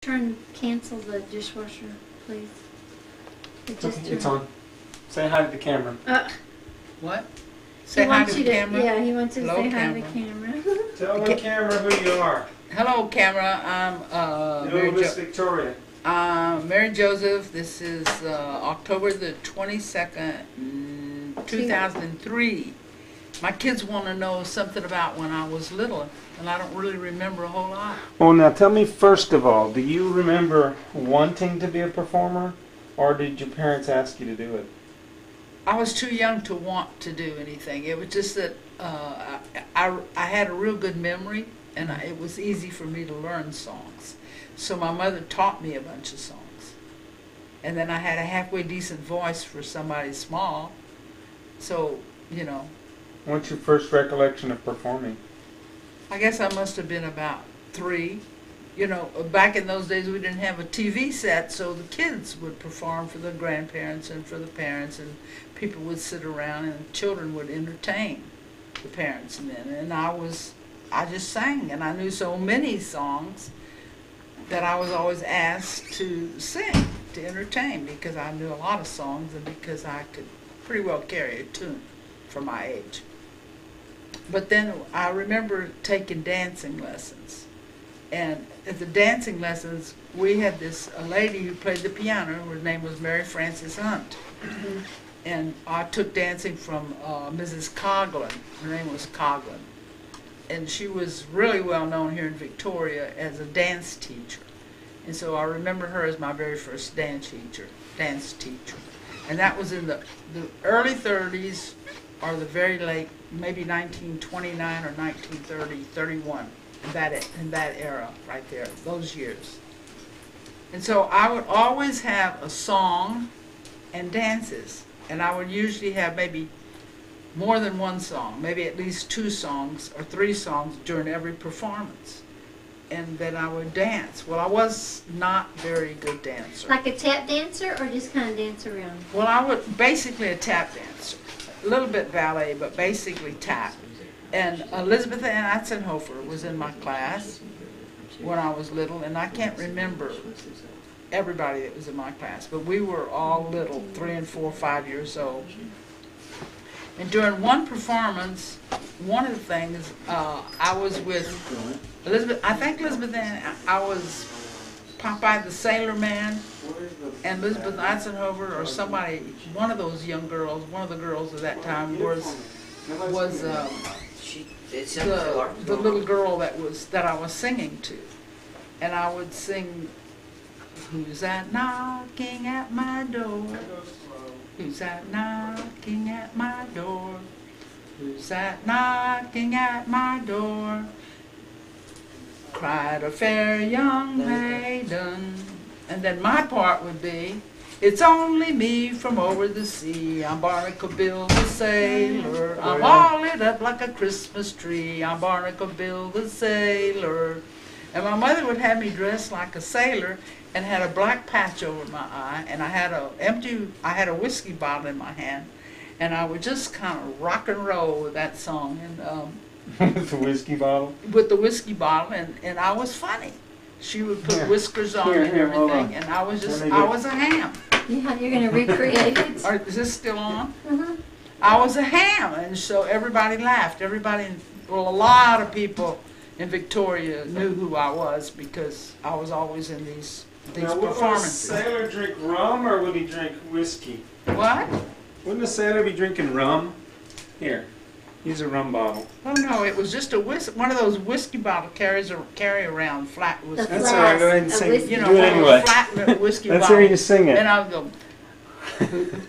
Cancel the dishwasher, please. It just Okay, it's turned. on. Say hi to the camera. What? He Say hi wants to you the camera. Yeah, he wants you to Hello, say hi to the camera. camera. Tell the camera who you are. Hello, camera. Hello, Miss Victoria. Mary Joseph. This is October the 22nd, 2003. My kids want to know something about when I was little, and I don't really remember a whole lot. Well, now tell me first of all, do you remember wanting to be a performer, or did your parents ask you to do it? I was too young to want to do anything. It was just that I had a real good memory, and it was easy for me to learn songs. So my mother taught me a bunch of songs. And then I had a halfway decent voice for somebody small. So, you know. What's your first recollection of performing? I guess I must have been about 3. You know, back in those days we didn't have a TV set, so the kids would perform for the grandparents and for the parents, and people would sit around and children would entertain the parents and then. And I just sang, and I knew so many songs that I was always asked to sing, to entertain, because I knew a lot of songs and because I could pretty well carry a tune for my age. But then I remember taking dancing lessons. And at the dancing lessons, we had a lady who played the piano. Her name was Mary Frances Hunt. Mm-hmm. And I took dancing from Mrs. Coughlin. Her name was Coughlin. And she was really well known here in Victoria as a dance teacher. And so I remember her as my very first dance teacher. And that was in the early 30s or the very late, maybe 1929 or 1930, 31. In that era right there, those years. And so I would always have a song and dances, and I would usually have maybe more than one song, maybe at least 2 songs or 3 songs during every performance, and then I would dance. Well, I was not very good dancer. Like a tap dancer, or just kind of dance around? Well, I would basically a tap dancer, a little bit ballet, but basically tap. And Elizabeth Ann Atzenhofer was in my class when I was little, and I can't remember everybody that was in my class, but we were all little, 3 and 4, 5 years old. And during one performance, one of the things, I was with Elizabeth Ann, I was Popeye the Sailor Man, and Elizabeth Atzenhofer, or somebody, one of those young girls, one of the girls of that time was the little girl that I was singing to. And I would sing, "Who's that knocking at my door? Who's that knocking at my door? Who's that knocking at my door?" Cried a fair young maiden. And then my part would be, "It's only me from over the sea. I'm Barnacle Bill the sailor. I'm all lit up like a Christmas tree. I'm Barnacle Bill the sailor." And my mother would have me dressed like a sailor and had a black patch over my eye, and I had a whiskey bottle in my hand, and I would just kind of rock and roll with that song and With the whiskey bottle? With the whiskey bottle, and I was funny. She would put whiskers on and everything, and I was a ham. Yeah, you're going to recreate it. Is this still on? Uh-huh. I was a ham, and so everybody laughed. A lot of people in Victoria knew who I was because I was always in these now, performances. Would a sailor drink rum, or would he drink whiskey? What? Wouldn't a sailor be drinking rum? Here, use a rum bottle. Oh no, it was just one of those whiskey bottle carry around flat whiskey. That's all right. Go ahead and sing. You know, do it anyway. Flat whiskey Let's bottle. hear you sing it. And I would go.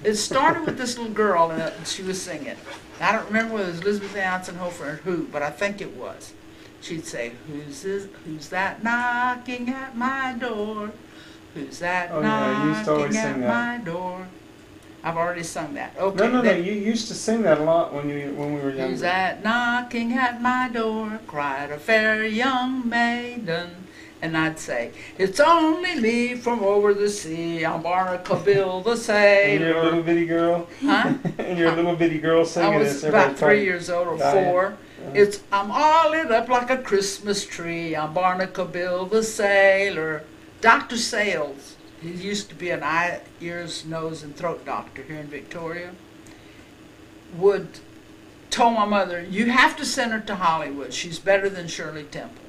It started with this little girl, and she was singing. I don't remember whether it was Elizabeth Atzenhofer or who, but I think it was. She'd say, "Who's that knocking at my door? Who's that knocking at my door?" I've already sung that. Okay. No. You used to sing that a lot when we were younger. "Who's that knocking at my door?" cried a fair young maiden. And I'd say, "It's only me from over the sea. I'm Barnacle Bill the sailor." And you're a little bitty girl? Huh? And you're a little bitty girl singing this. I was about 3 years old or 4. I'm all lit up like a Christmas tree. I'm Barnacle Bill the sailor. Dr. Sales, he used to be an eye, ears, nose, and throat doctor here in Victoria, would told my mother, you have to send her to Hollywood. She's better than Shirley Temple.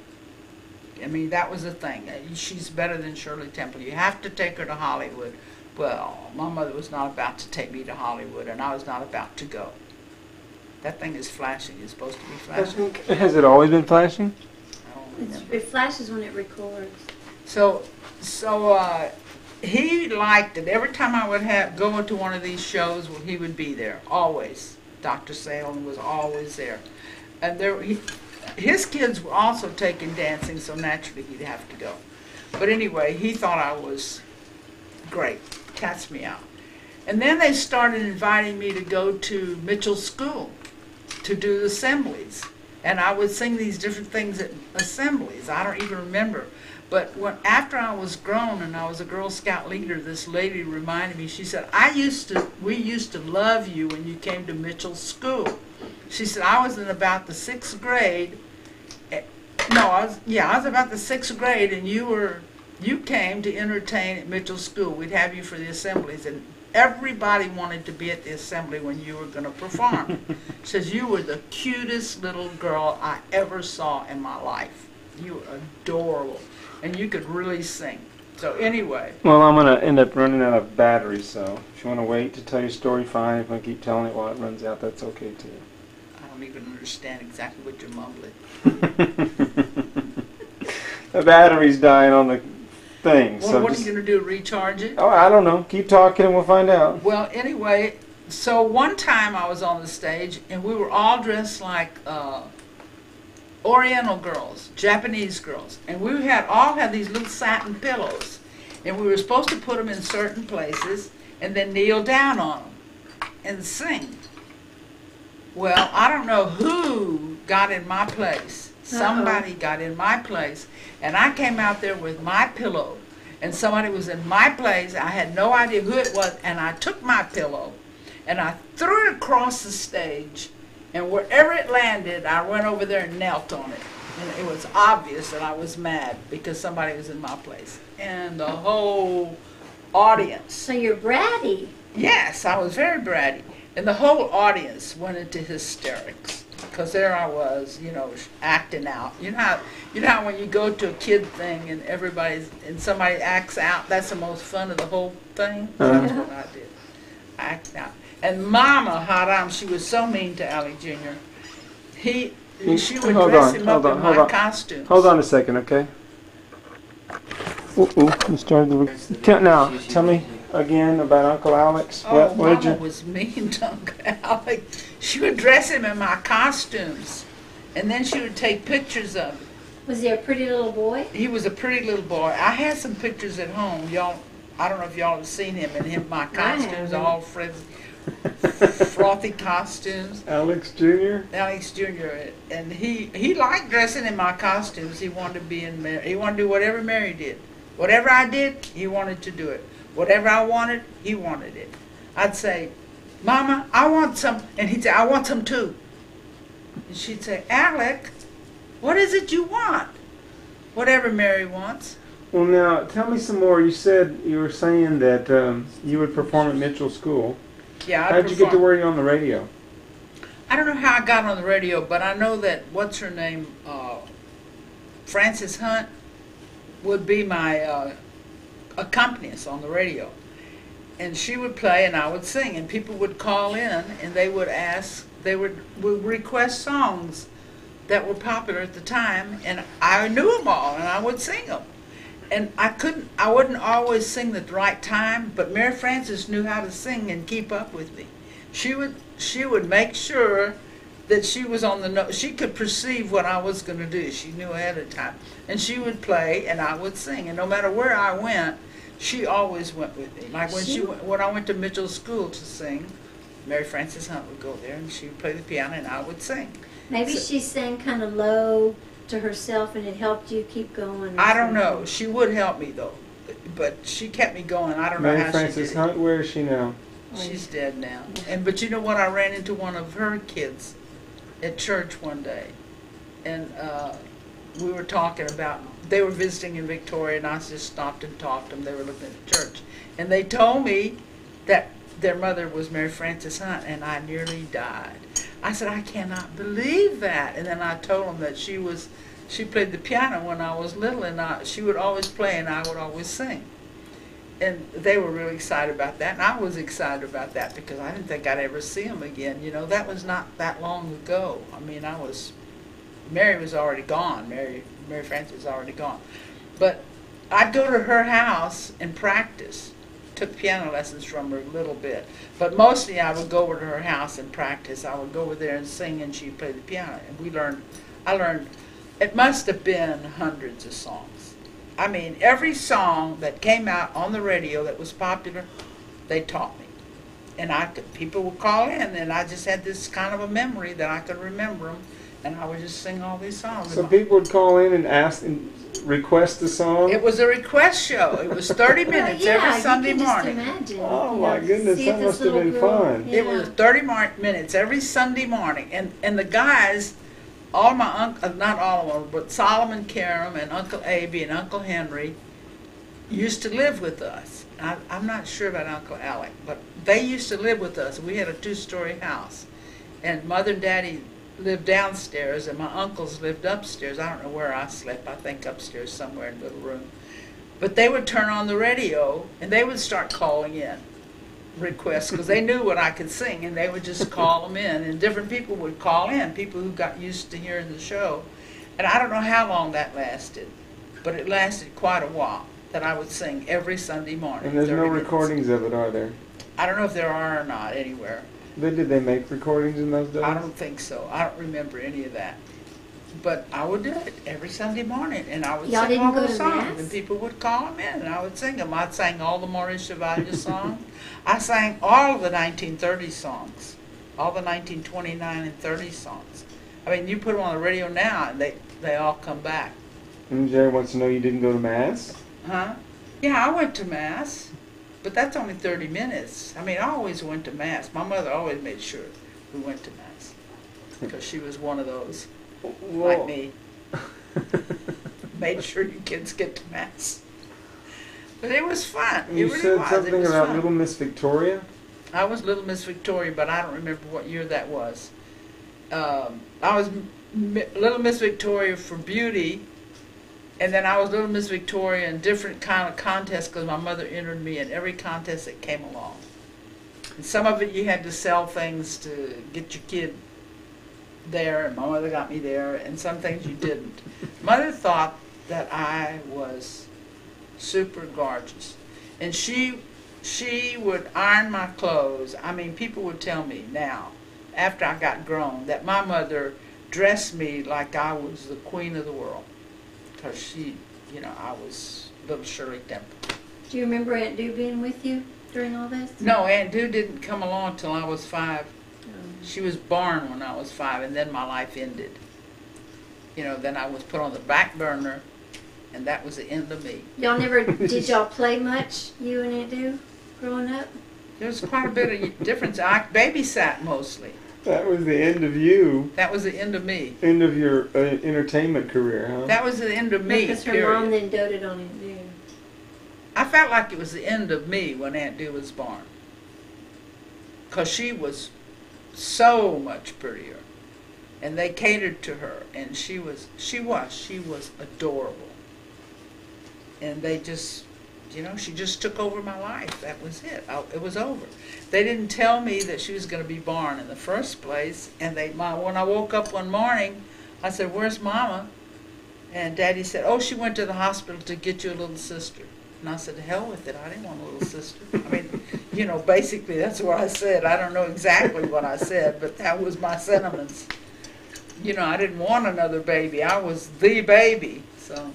I mean, that was the thing. She's better than Shirley Temple. You have to take her to Hollywood. Well, my mother was not about to take me to Hollywood, and I was not about to go. That thing is flashing. It's supposed to be flashing. Has it always been flashing? I don't remember. It flashes when it records. So he liked it. Every time I would go into one of these shows, well, he would be there, always. Dr. Salem was always there. And his kids were also taking dancing, so naturally he'd have to go. But anyway, he thought I was great. Cast me out. And then they started inviting me to go to Mitchell School to do assemblies. And I would sing these different things at assemblies. I don't even remember. But after I was grown and I was a Girl Scout leader, this lady reminded me, she said, we used to love you when you came to Mitchell School. She said, I was in about the 6th grade. I was about the 6th grade, and you came to entertain at Mitchell School. We'd have you for the assemblies, and everybody wanted to be at the assembly when you were going to perform. She says, you were the cutest little girl I ever saw in my life. You were adorable, and you could really sing. So anyway. Well, I'm going to end up running out of battery, so if you want to wait to tell your story, fine. If I keep telling it while it runs out, that's okay too. I don't even understand exactly what you're mumbling. The battery's dying on the thing. Well, so what are you going to do, recharge it? Oh, I don't know. Keep talking and we'll find out. Well, anyway, so one time I was on the stage, and we were all dressed like Oriental girls, Japanese girls, and we all had these little satin pillows, and we were supposed to put them in certain places and then kneel down on them and sing. Well, I don't know who got in my place. Somebody got in my place, and I came out there with my pillow, and somebody was in my place. I had no idea who it was, and I took my pillow, and I threw it across the stage, and wherever it landed, I went over there and knelt on it. And it was obvious that I was mad because somebody was in my place. And the whole audience. So you're bratty. Yes, I was very bratty. And the whole audience went into hysterics. Because there I was, acting out. You know how when you go to a kid thing and somebody acts out, that's the most fun of the whole thing? That's what I did. I acted out. And Mama Haram, she was so mean to Allie Jr. She would dress him up in my costume. Hold on a second, okay? You started now, tell me again about Uncle Alex. Oh, Mama was mean to Uncle Alex. She would dress him in my costumes, and then she would take pictures of him. Was he a pretty little boy? He was a pretty little boy. I had some pictures at home. I don't know if y'all have seen him in my costumes, all frothy costumes. Alex Jr.? Alex Jr. And he liked dressing in my costumes. He wanted to be in Mary. He wanted to do whatever Mary did. Whatever I did, he wanted to do it. Whatever I wanted, he wanted it. I'd say, Mama, I want some. And he'd say, I want some too. And she'd say, Alec, what is it you want? Whatever Mary wants. Well, now, tell me some more. You were saying that you would perform at Mitchell School. Yeah, how did you get to where you're on the radio? I don't know how I got on the radio, but I know that, what's her name, Frances Hunt, would be my accompanist on the radio. And she would play and I would sing, and people would call in and they would request songs that were popular at the time, and I knew them all and I would sing them. And I wouldn't always sing at the right time, but Mary Frances knew how to sing and keep up with me. She would make sure that she was on the note. She could perceive what I was going to do. She knew ahead of time. And she would play and I would sing. And no matter where I went, she always went with me. Like when I went to Mitchell School to sing, Mary Frances Hunt would go there and she would play the piano and I would sing. Maybe she sang kind of low to herself and it helped you keep going. I don't know. She would help me though, but she kept me going. I don't know Mary how Frances she did it. Hunt, where is she now? She's dead now. But you know what? I ran into one of her kids at church one day, and we were talking about they were visiting in Victoria, and I just stopped and talked to them. They were looking at the church. And they told me that their mother was Mary Frances Hunt, and I nearly died. I said, I cannot believe that. And then I told them that she played the piano when I was little, and she would always play, and I would always sing. And they were really excited about that, and I was excited about that because I didn't think I'd ever see them again. You know, that was not that long ago. I mean, Mary was already gone. Mary Frances was already gone. But I'd go to her house and practice. Took piano lessons from her a little bit. But mostly I would go over to her house and practice. I would go over there and sing, and she'd play the piano. And I learned, it must have been hundreds of songs. I mean, every song that came out on the radio that was popular, they taught me. And people would call in, and I just had this kind of a memory that I could remember them, and I would just sing all these songs. So people would call in and ask and request a song? It was a request show. It was 30 minutes every Sunday you can morning. Just imagine, Oh you my know, goodness, see that if must this have been little girl- fun. It was 30 minutes every Sunday morning. And the guys, all my uncles, not all of them, but Solomon Karam and Uncle Abe and Uncle Henry used to live with us. I'm not sure about Uncle Alec, but they used to live with us. We had a 2-story house. And Mother and Daddy lived downstairs, and my uncles lived upstairs. I don't know where I slept. I think upstairs somewhere in a little room. But they would turn on the radio, and they would start calling in requests, because they knew what I could sing, and they would just call them in. And different people would call in, people who got used to hearing the show. And I don't know how long that lasted, but it lasted quite a while, that I would sing every Sunday morning. And there's 30 no minutes. recordings of it, are there? I don't know if there are or not anywhere. Did they make recordings in those days? I don't think so. I don't remember any of that. But I would do it every Sunday morning, and I would Y'all sing didn't all go the to songs, Mass? and people would call them in, and I would sing them. I sang all the Maurice Chevalier songs. I sang all of the 1930 songs, all the 1929 and 30 songs. I mean, you put them on the radio now, and they all come back. And Jerry wants to know you didn't go to Mass? Huh? Yeah, I went to Mass, but that's only 30 minutes. I mean, I always went to Mass. My mother always made sure we went to Mass, because she was one of those, like me. Made sure you kids get to Mass. But it was fun. It You really said was. something It was about fun. Little Miss Victoria? I was Little Miss Victoria, but I don't remember what year that was. I was Little Miss Victoria for beauty, and then I was Little Miss Victoria in different kind of contests, because my mother entered me in every contest that came along. And some of it you had to sell things to get your kid there, and my mother got me there, and some things you didn't. Mother thought that I was super gorgeous, and she would iron my clothes. I mean, people would tell me now, after I got grown, that my mother dressed me like I was the queen of the world, because she, I was little Shirley Temple. Do you remember Aunt Dew being with you during all this? No, Aunt Dew didn't come along till I was 5. She was born when I was 5, and then my life ended. Then I was put on the back burner, and that was the end of me. Did y'all play much, you and Aunt Dew, growing up? There was quite a bit of difference. I babysat mostly. That was the end of you. That was the end of me. End of your entertainment career, huh? That was the end of me, Because her mom period. then doted on Aunt Dew. I felt like it was the end of me when Aunt Dew was born. Because she was so much prettier. And they catered to her. And she was adorable. And they just, she just took over my life. That was it. It was over. They didn't tell me that she was going to be born in the first place. And when I woke up one morning, I said, "Where's Mama?" And Daddy said, "Oh, she went to the hospital to get you a little sister." And I said, "To hell with it. I didn't want a little sister." I mean, basically that's what I said. I don't know exactly what I said, but that was my sentiments. I didn't want another baby. I was the baby. So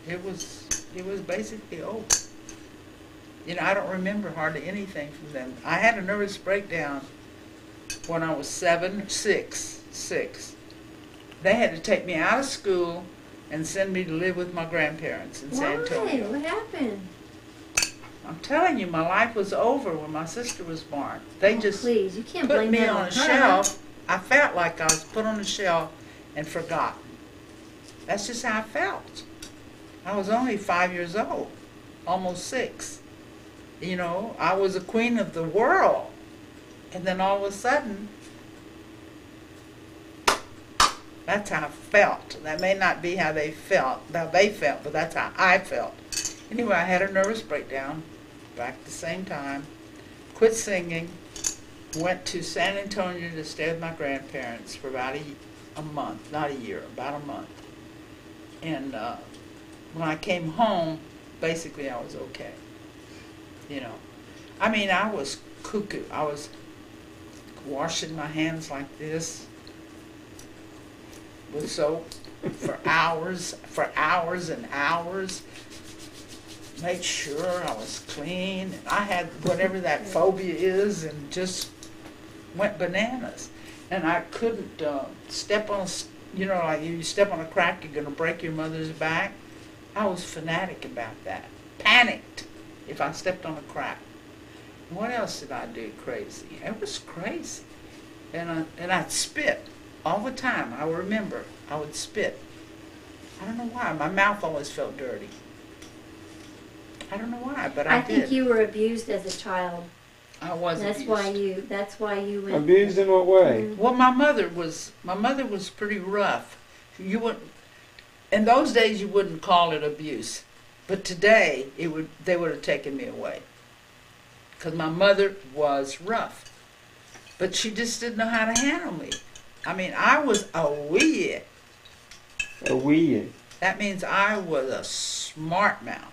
it was basically over. I don't remember hardly anything from them. I had a nervous breakdown when I was 6. They had to take me out of school and send me to live with my grandparents in San Antonio. Why? What happened? I'm telling you, my life was over when my sister was born. They just Please, you can't put blame me that on a her. shelf. I felt like I was put on a shelf and forgotten. That's just how I felt. I was only 5 years old, almost 6. You know, I was a queen of the world. And then all of a sudden, that's how I felt. That may not be how they felt, but that's how I felt. Anyway, I had a nervous breakdown back at the same time, quit singing, went to San Antonio to stay with my grandparents for about a month, not a year, about a month. And when I came home, basically I was okay. You know, I mean, I was cuckoo. I was washing my hands like this with soap for hours and hours. Made sure I was clean, and I had whatever that phobia is, and just went bananas. And I couldn't step on, you know, like you step on a crack, you're going to break your mother's back. I was fanatic about that. Panicked if I stepped on a crack. What else did I do crazy? It was crazy. And I'd spit all the time. I remember I would spit. I don't know why. My mouth always felt dirty. I don't know why, but I did. I think you were abused as a child. I was That's abused. That's why you went. Abused in what way? Well, my mother was pretty rough. You wouldn't, in those days you wouldn't call it abuse, but today they would have taken me away. Because my mother was rough, but she just didn't know how to handle me. I mean, I was a wee. A wee. That means I was a smart mouth.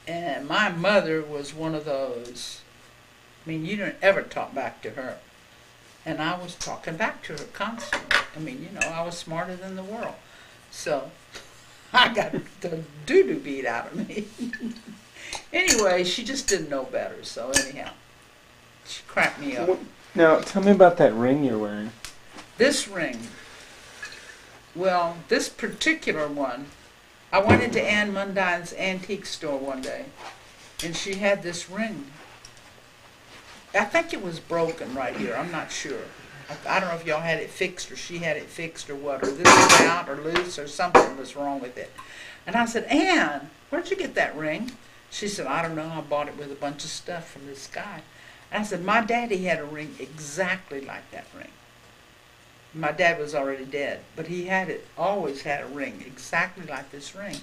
And my mother was one of those, I mean, you didn't ever talk back to her. And I was talking back to her constantly. I mean, you know, I was smarter than the world. So I got the doo-doo beat out of me. Anyway, she just didn't know better. So anyhow, she cracked me up. Now, tell me about that ring you're wearing. This ring, well, this particular one, I went into Anne Mundine's antique store one day, and she had this ring. I think it was broken right here. I'm not sure. I don't know if y'all had it fixed or she had it fixed or what, or this was out or loose or something was wrong with it. And I said, Anne, where'd you get that ring? She said, I don't know. I bought it with a bunch of stuff from this guy. And I said, my daddy had a ring exactly like that ring. My dad was already dead, but he always had a ring exactly like this ring.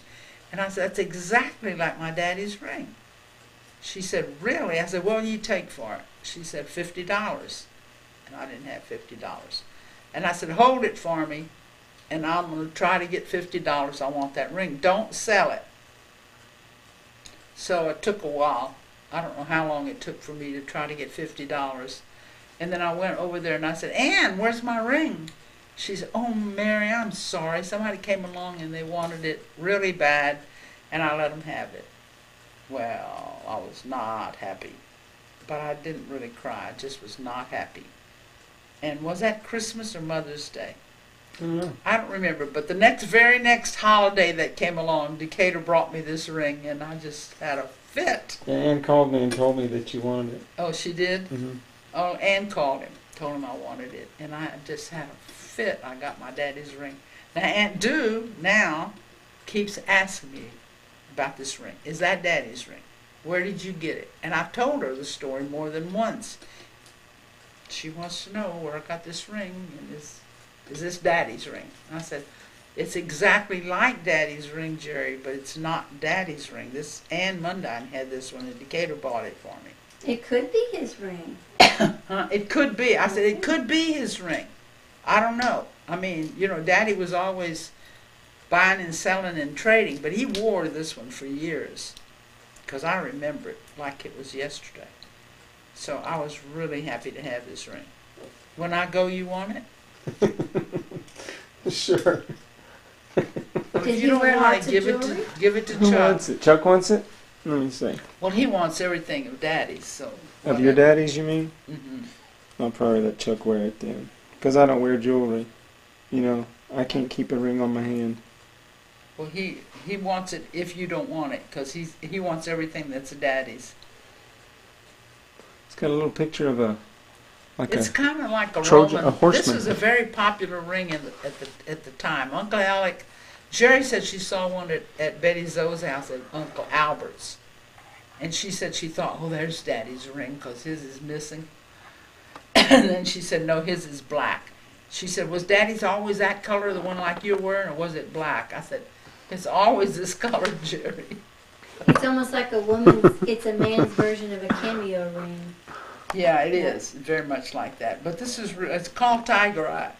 And I said, that's exactly like my daddy's ring. She said, really? I said, what will you take for it? She said, $50. And I didn't have $50. And I said, hold it for me, and I'm going to try to get $50. I want that ring. Don't sell it. So it took a while. I don't know how long it took for me to try to get $50. And then I went over there and I said, Anne, where's my ring? She said, oh, Mary, I'm sorry. Somebody came along and they wanted it really bad, and I let them have it. Well, I was not happy. But I didn't really cry. I just was not happy. And was that Christmas or Mother's Day? I don't remember. But the very next holiday that came along, Decatur brought me this ring, and I just had a fit. Yeah, Ann called me and told me that you wanted it. Oh, she did? Mm-hmm. Oh, Ann called him, told him I wanted it, and I just had a fit. I got my daddy's ring. Now, Aunt Du now keeps asking me about this ring. Is that Daddy's ring? Where did you get it? And I've told her the story more than once. She wants to know where I got this ring, and is this Daddy's ring? And I said, it's exactly like Daddy's ring, Jerry, but it's not Daddy's ring. This Anne Mundine had this one, and Decatur bought it for me. It could be his ring. It could be. I said, it could be his ring. I don't know. I mean, you know, Daddy was always buying and selling and trading, but he wore this one for years because I remember it like it was yesterday. So I was really happy to have this ring. When I go, you want it? Sure. But Did if you you don't wear want lots it, of give it to Who Chuck. wants it? Chuck wants it? Let me see. Well, he wants everything of Daddy's, so. Of your daddy's, you mean? Mm-hmm. I'll probably let Chuck wear it then. Because I don't wear jewelry. You know, I can't keep a ring on my hand. Well, he wants it if you don't want it, because he wants everything that's a Daddy's. It's got a little picture of It's kind of like a Trojan, Roman. a horseman. This was a very popular ring at the time. Uncle Alec Sherry said she saw one at Betty Zoe's house at Uncle Albert's. And she said she thought, oh, there's Daddy's ring because his is missing. And then she said, no, his is black. She said, was Daddy's always that color, the one like you're wearing, or was it black? I said, it's always this color, Jerry. It's almost like it's a man's version of a cameo ring. Yeah, it is very much like that. But this is, it's called Tiger Eye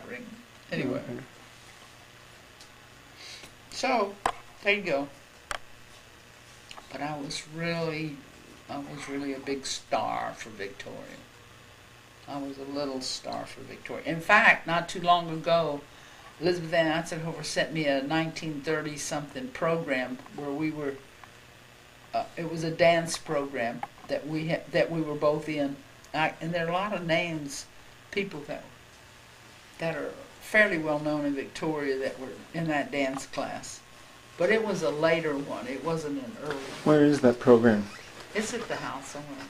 ring. Anyway. Okay. So, there you go. But I was really a big star for Victoria. I was a little star for Victoria. In fact, not too long ago, Elizabeth Ann Atzenhofer sent me a 1930-something program where we were, it was a dance program that we were both in. And there are a lot of names, people that are fairly well known in Victoria that were in that dance class. But it was a later one. It wasn't an early one. Where is that program? It's at the house somewhere.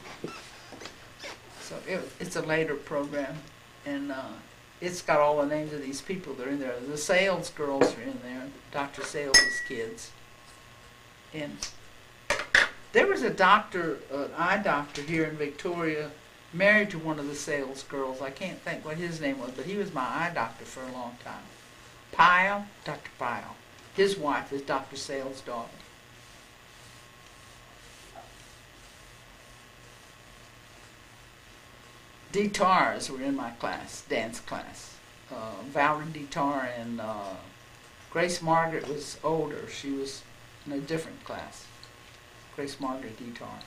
So it's a later program, and it's got all the names of these people that are in there. The Sales girls are in there, Dr. Sales' kids. And there was a doctor, an eye doctor here in Victoria, married to one of the Sales girls. I can't think what his name was, but he was my eye doctor for a long time. Pyle, Dr. Pyle. His wife is Dr. Sales' daughter. Detars were in my class, dance class. Valerie Detar and Grace Margaret was older. She was in a different class. Grace Margaret Detar.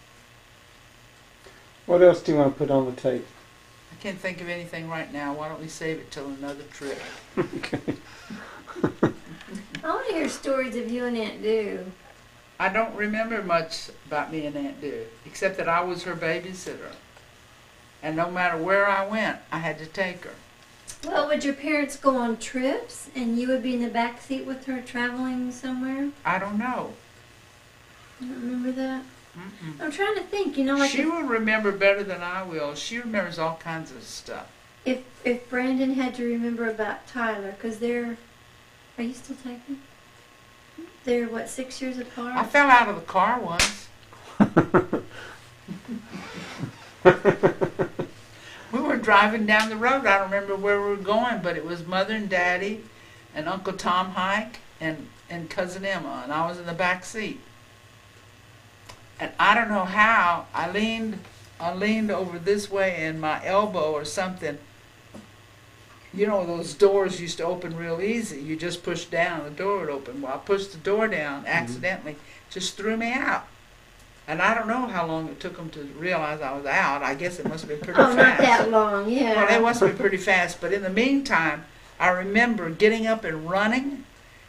What else do you want to put on the tape? I can't think of anything right now. Why don't we save it till another trip? Okay. I want to hear stories of you and Aunt Do. I don't remember much about me and Aunt Do, except that I was her babysitter. And no matter where I went, I had to take her. Well, would your parents go on trips and you would be in the back seat with her traveling somewhere? I don't know. You don't remember that? Mm-mm. I'm trying to think, like She will remember better than I will. She remembers all kinds of stuff. if Brandon had to remember about Tyler, because are you still taking? They're 6 years apart? I fell out of the car once. We were driving down the road. I don't remember where we were going, but it was Mother and Daddy and Uncle Tom Hike and Cousin Emma, and I was in the back seat. And I don't know how, I leaned over this way and my elbow or something. You know, those doors used to open real easy. You just push down, the door would open. Well, I pushed the door down accidentally, just threw me out. And I don't know how long it took them to realize I was out. I guess it must have been pretty fast. Not that long, yeah. Well, it must have been pretty fast. But in the meantime, I remember getting up and running,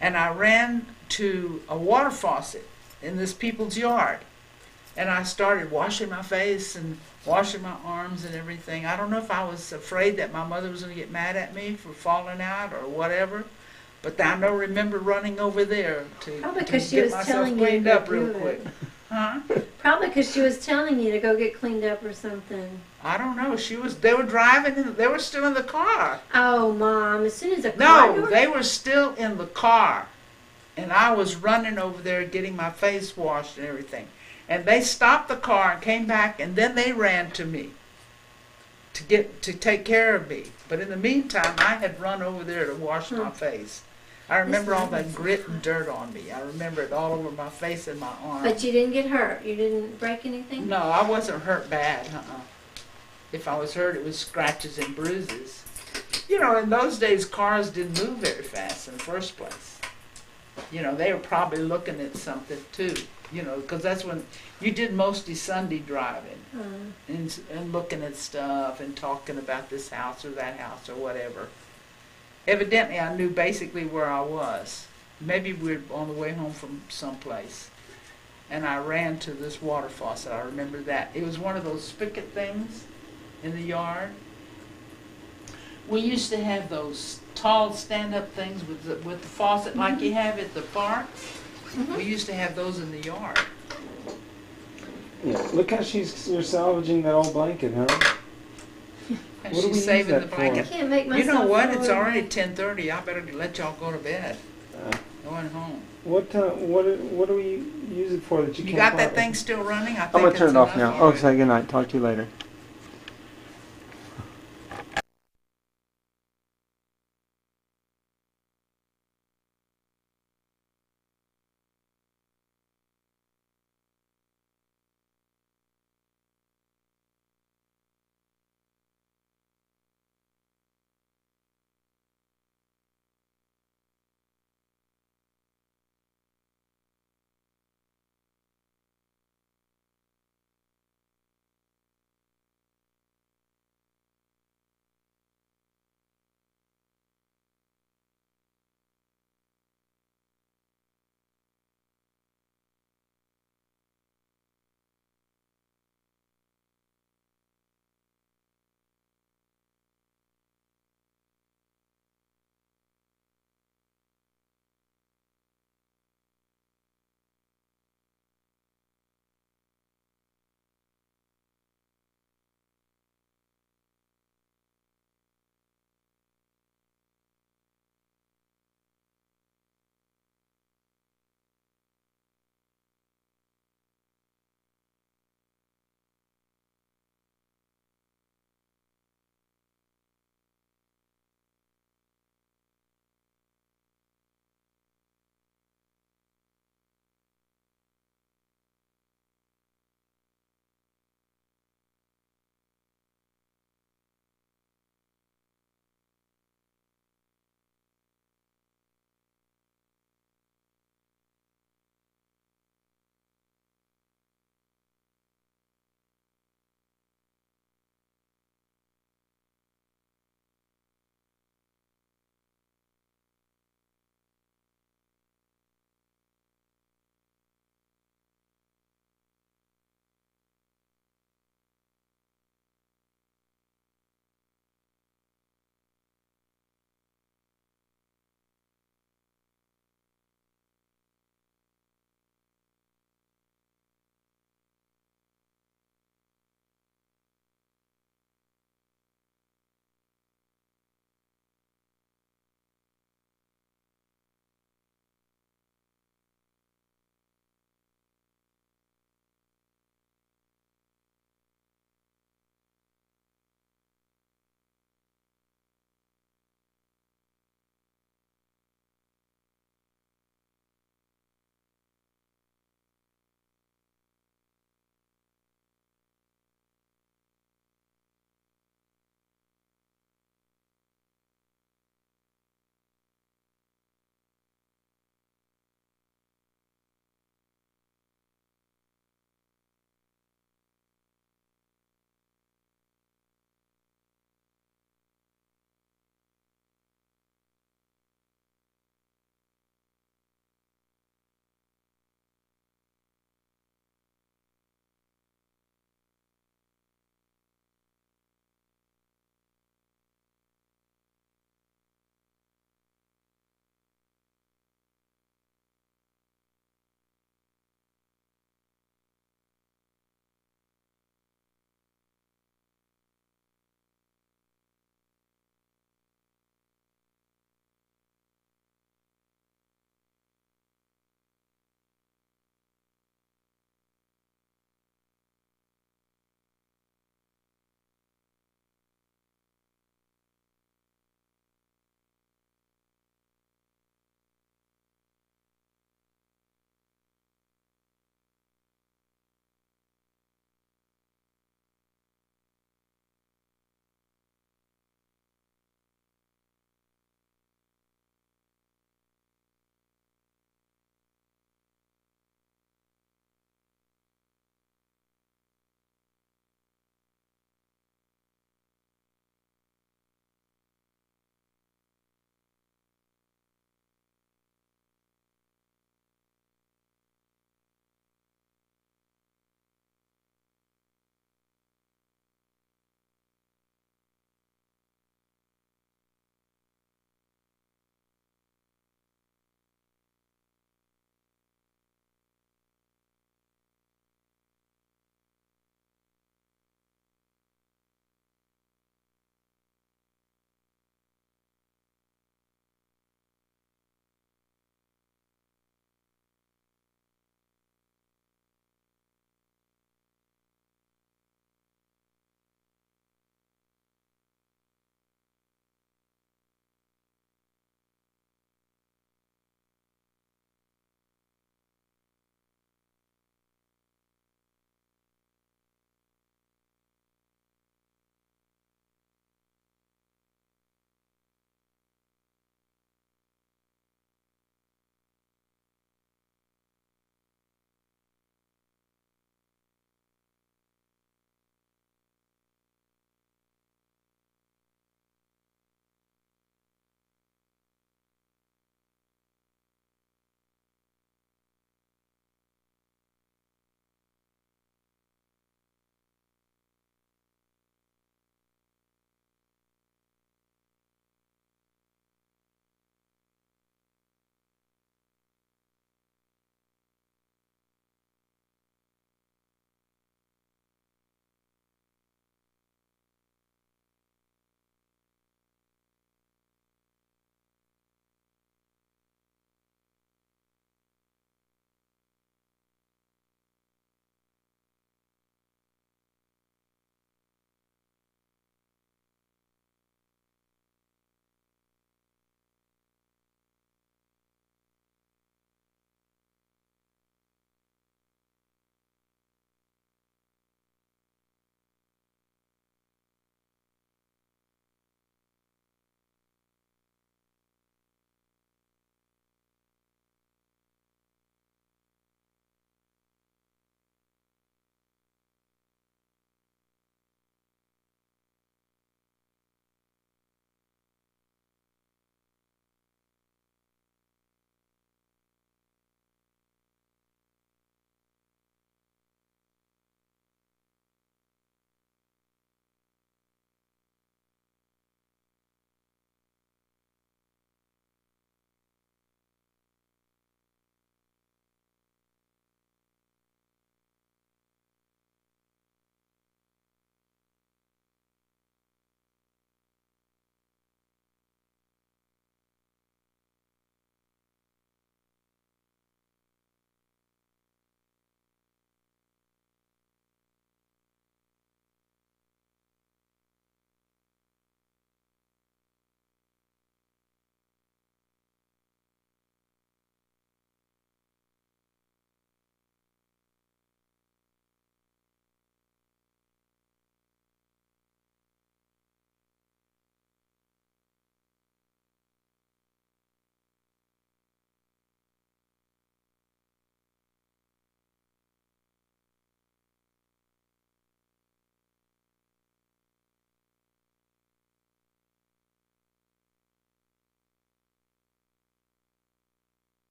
and I ran to a water faucet in this people's yard. And I started washing my face and washing my arms and everything. I don't know if I was afraid that my mother was going to get mad at me for falling out or whatever. But I don't remember running over there to get myself cleaned up real quick. Huh? Probably because she was telling you to go get cleaned up or something. I don't know. They were driving. They were still in the car. Oh, Mom! As soon as the car No, they were still in the car, and I was running over there getting my face washed and everything. And they stopped the car and came back, and then they ran to me to take care of me. But in the meantime, I had run over there to wash my face. I remember all that grit and dirt on me. I remember it all over my face and my arm. But you didn't get hurt? You didn't break anything? No, I wasn't hurt bad. If I was hurt, it was scratches and bruises. You know, in those days, cars didn't move very fast in the first place. You know, they were probably looking at something too. You know, because that's when you did mostly Sunday driving and looking at stuff and talking about this house or that house or whatever. Evidently, I knew basically where I was. Maybe we were on the way home from someplace. And I ran to this water faucet. I remember that. It was one of those spigot things in the yard. We used to have those tall stand-up things with the faucet like you have at the parks. We used to have those in the yard. Yeah. Look how you're salvaging that old blanket, huh? And What do we she's use saving that the for? blanket. I can't make myself You know what? fall It's in. already 10:30. I better let y'all go to bed. I went home. What do we use it for that you You can't? got buy that it? thing still running? I think I'm gonna turn it's it off enough now. Oh, already. say good night. Talk to you later.